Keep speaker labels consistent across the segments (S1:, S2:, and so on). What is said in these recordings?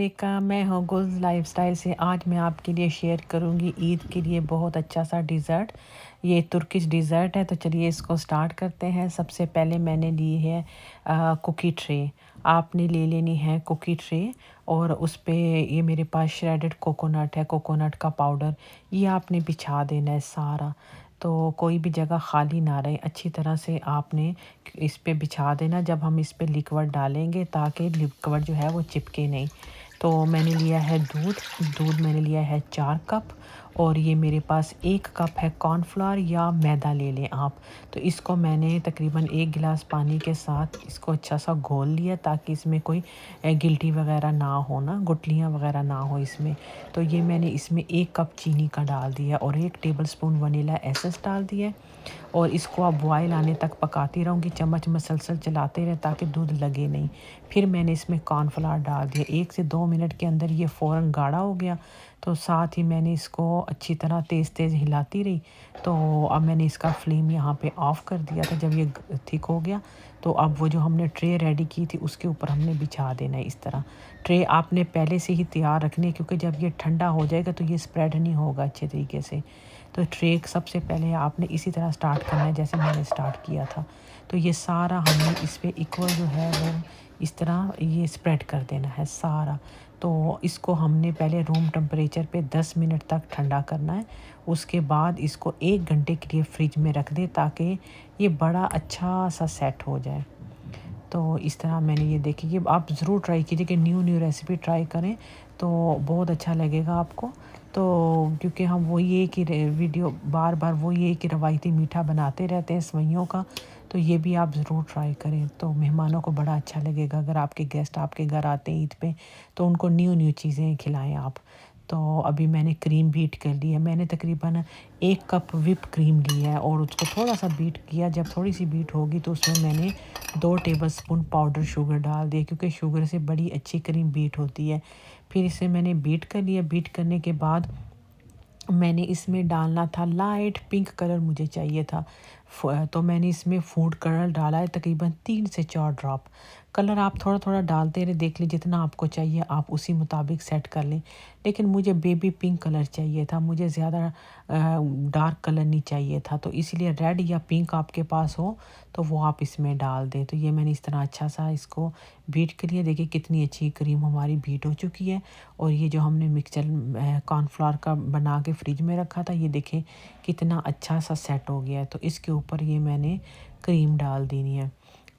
S1: अस्सलामुअलैकुम, मैं हूँ गुल्स लाइफस्टाइल से। आज मैं आपके लिए शेयर करूँगी ईद के लिए बहुत अच्छा सा डिज़र्ट। ये तुर्किश डिज़र्ट है, तो चलिए इसको स्टार्ट करते हैं। सबसे पहले मैंने ली है कुकी ट्रे। आपने ले लेनी है कुकी ट्रे और उस पे ये मेरे पास श्रेडेड कोकोनट है, कोकोनट का पाउडर। ये आपने बिछा देना है सारा, तो कोई भी जगह खाली ना रहे। अच्छी तरह से आपने इस पे बिछा देना जब हम इस पे लिक्विड डालेंगे, ताकि लिक्विड जो है वो चिपके नहीं। तो मैंने लिया है दूध। दूध मैंने लिया है 4 कप, और ये मेरे पास 1 कप है कॉर्नफ्लोर या मैदा ले लें आप। तो इसको मैंने तकरीबन 1 गिलास पानी के साथ इसको अच्छा सा घोल लिया, ताकि इसमें कोई गिल्टी वगैरह ना हो, ना गुठलियाँ वगैरह ना हो इसमें। तो ये मैंने इसमें 1 कप चीनी का डाल दिया और 1 टेबलस्पून वनीला एसेंस डाल दिया, और इसको आप बॉयल आने तक पकाती रहूँगी, चम्मच मसलसल चलाते रहें ताकि दूध लगे नहीं। फिर मैंने इसमें कॉर्नफ्लावर डाल दिया। 1 से 2 मिनट के अंदर ये फ़ौरन गाढ़ा हो गया। तो साथ ही मैंने इसको अच्छी तरह तेज़-तेज़ हिलाती रही। तो अब मैंने इसका फ्लेम यहाँ पे ऑफ़ कर दिया था। जब ये थिक हो गया, तो अब वो जो हमने ट्रे रेडी की थी उसके ऊपर हमने बिछा देना है इस तरह। ट्रे आपने पहले से ही तैयार रखनी है, क्योंकि जब ये ठंडा हो जाएगा तो ये स्प्रेड नहीं होगा अच्छे तरीके से। तो ट्रे सबसे पहले आपने इसी तरह स्टार्ट करना है जैसे मैंने स्टार्ट किया था। तो ये सारा हमने इस पे इक्वल जो है वो इस तरह ये स्प्रेड कर देना है सारा। तो इसको हमने पहले रूम टेम्परेचर पे 10 मिनट तक ठंडा करना है। उसके बाद इसको 1 घंटे के लिए फ्रिज में रख दें, ताकि ये बड़ा अच्छा सा सेट हो जाए। तो इस तरह मैंने ये देखी, ये आप ज़रूर ट्राई कीजिए कि न्यू न्यू रेसिपी ट्राई करें, तो बहुत अच्छा लगेगा आपको। तो क्योंकि हम वही एक ही वीडियो बार बार वही एक ही रवायती मीठा बनाते रहते हैं सेवइयों का, तो ये भी आप ज़रूर ट्राई करें। तो मेहमानों को बड़ा अच्छा लगेगा। अगर आपके गेस्ट आपके घर आते हैं ईद पे, तो उनको न्यू न्यू चीज़ें खिलाएं आप। तो अभी मैंने क्रीम बीट कर ली है। मैंने तकरीबन 1 कप व्हिप क्रीम ली है और उसको थोड़ा-सा बीट किया। जब थोड़ी सी बीट होगी तो उसमें मैंने 2 टेबलस्पून पाउडर शुगर डाल दिए, क्योंकि शुगर से बड़ी अच्छी क्रीम बीट होती है। फिर इसे मैंने बीट कर लिया। बीट करने के बाद मैंने इसमें डालना था लाइट पिंक कलर, मुझे चाहिए था। तो मैंने इसमें फूड कलर डाला है तकरीबन 3 से 4 ड्रॉप। कलर आप थोड़ा-थोड़ा डालते रहे, देख लें जितना आपको चाहिए आप उसी मुताबिक सेट कर लें। लेकिन मुझे बेबी पिंक कलर चाहिए था, मुझे ज़्यादा डार्क कलर नहीं चाहिए था। तो इसलिए रेड या पिंक आपके पास हो तो वो आप इसमें डाल दें। तो ये मैंने इस तरह अच्छा सा इसको बीट कर लिया। देखिए कितनी अच्छी क्रीम हमारी बीट हो चुकी है। और ये जो हमने मिक्सचर कॉर्नफ्लोर का बना के फ्रिज में रखा था, ये देखें कितना अच्छा सा सेट हो गया है। तो इसके ऊपर ये मैंने क्रीम डाल देनी है।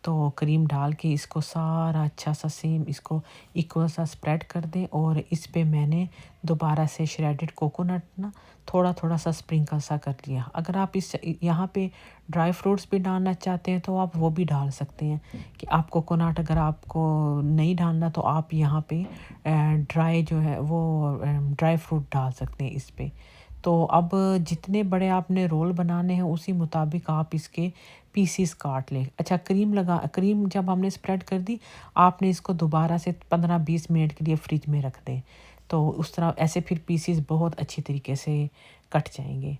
S1: तो क्रीम डाल के इसको सारा अच्छा सा सेम इसको इक्वल सा स्प्रेड कर दें, और इस पे मैंने दोबारा से श्रेडेड कोकोनट ना थोड़ा-थोड़ा सा स्प्रिंकल सा कर लिया। अगर आप इस यहाँ पे ड्राई फ्रूट्स भी डालना चाहते हैं तो आप वो भी डाल सकते हैं। कि आप कोकोनट अगर आपको नहीं डालना, तो आप यहाँ पे ड्राई जो है वो ड्राई फ्रूट डाल सकते हैं इस पे। तो अब जितने बड़े आपने रोल बनाने हैं उसी मुताबिक आप इसके पीसेस काट लें। अच्छा, क्रीम जब हमने स्प्रेड कर दी, आपने इसको दोबारा से 15-20 मिनट के लिए फ्रिज में रख दें। तो उस तरह ऐसे फिर पीसेस बहुत अच्छी तरीके से कट जाएँगे।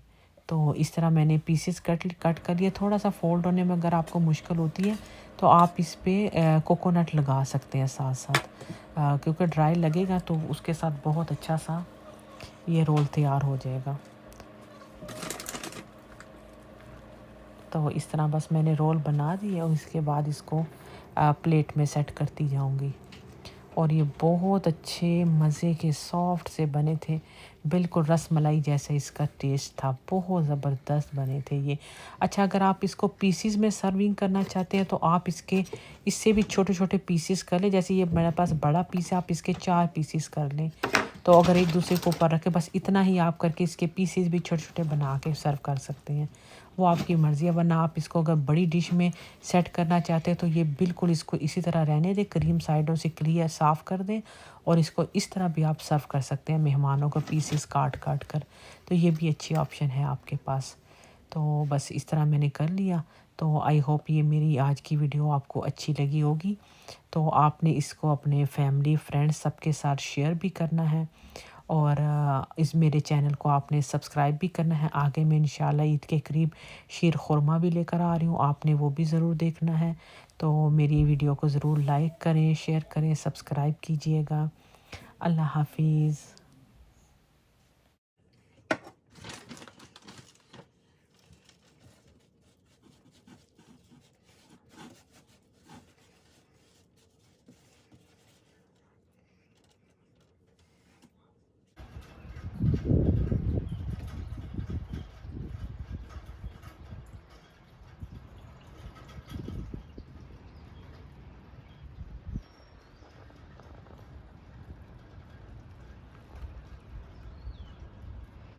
S1: तो इस तरह मैंने पीसेस कट कर लिए। थोड़ा-सा फ़ोल्ड होने में अगर आपको मुश्किल होती है, तो आप इस पे कोकोनट लगा सकते हैं साथ-साथ। क्योंकि ड्राई लगेगा तो उसके साथ बहुत अच्छा-सा ये रोल तैयार हो जाएगा। तो इस तरह बस मैंने रोल बना दिए और इसके बाद इसको प्लेट में सेट करती जाऊंगी। और ये बहुत अच्छे मज़े के सॉफ्ट से बने थे, बिल्कुल रसमलाई जैसा इसका टेस्ट था। बहुत ज़बरदस्त बने थे ये। अच्छा, अगर आप इसको पीसीज में सर्विंग करना चाहते हैं, तो आप इससे भी छोटे छोटे पीसीस कर लें। जैसे ये मेरे पास बड़ा पीस है, आप इसके 4 पीसीस कर लें। तो अगर एक दूसरे के ऊपर रखें, बस इतना ही आप करके इसके पीसेस भी छोटे-छोटे बना के सर्व कर सकते हैं। वो आपकी मर्ज़ी है। वरना आप इसको अगर बड़ी डिश में सेट करना चाहते हैं, तो ये बिल्कुल इसको इसी तरह रहने दें, क्रीम साइडों से क्लियर साफ़ कर दें, और इसको इस तरह भी आप सर्व कर सकते हैं मेहमानों को पीसेस काट-काट कर। तो ये भी अच्छी ऑप्शन है आपके पास। तो बस इस तरह मैंने कर लिया। तो आई होप ये मेरी आज की वीडियो आपको अच्छी लगी होगी। तो आपने इसको अपने फैमिली फ्रेंड्स सबके साथ शेयर भी करना है, और इस मेरे चैनल को आपने सब्सक्राइब भी करना है। आगे मैं इंशाल्लाह ईद के करीब शीर खुरमा भी लेकर आ रही हूँ, आपने वो भी ज़रूर देखना है। तो मेरी वीडियो को ज़रूर लाइक करें, शेयर करें, सब्सक्राइब कीजिएगा। अल्लाह हाफिज़।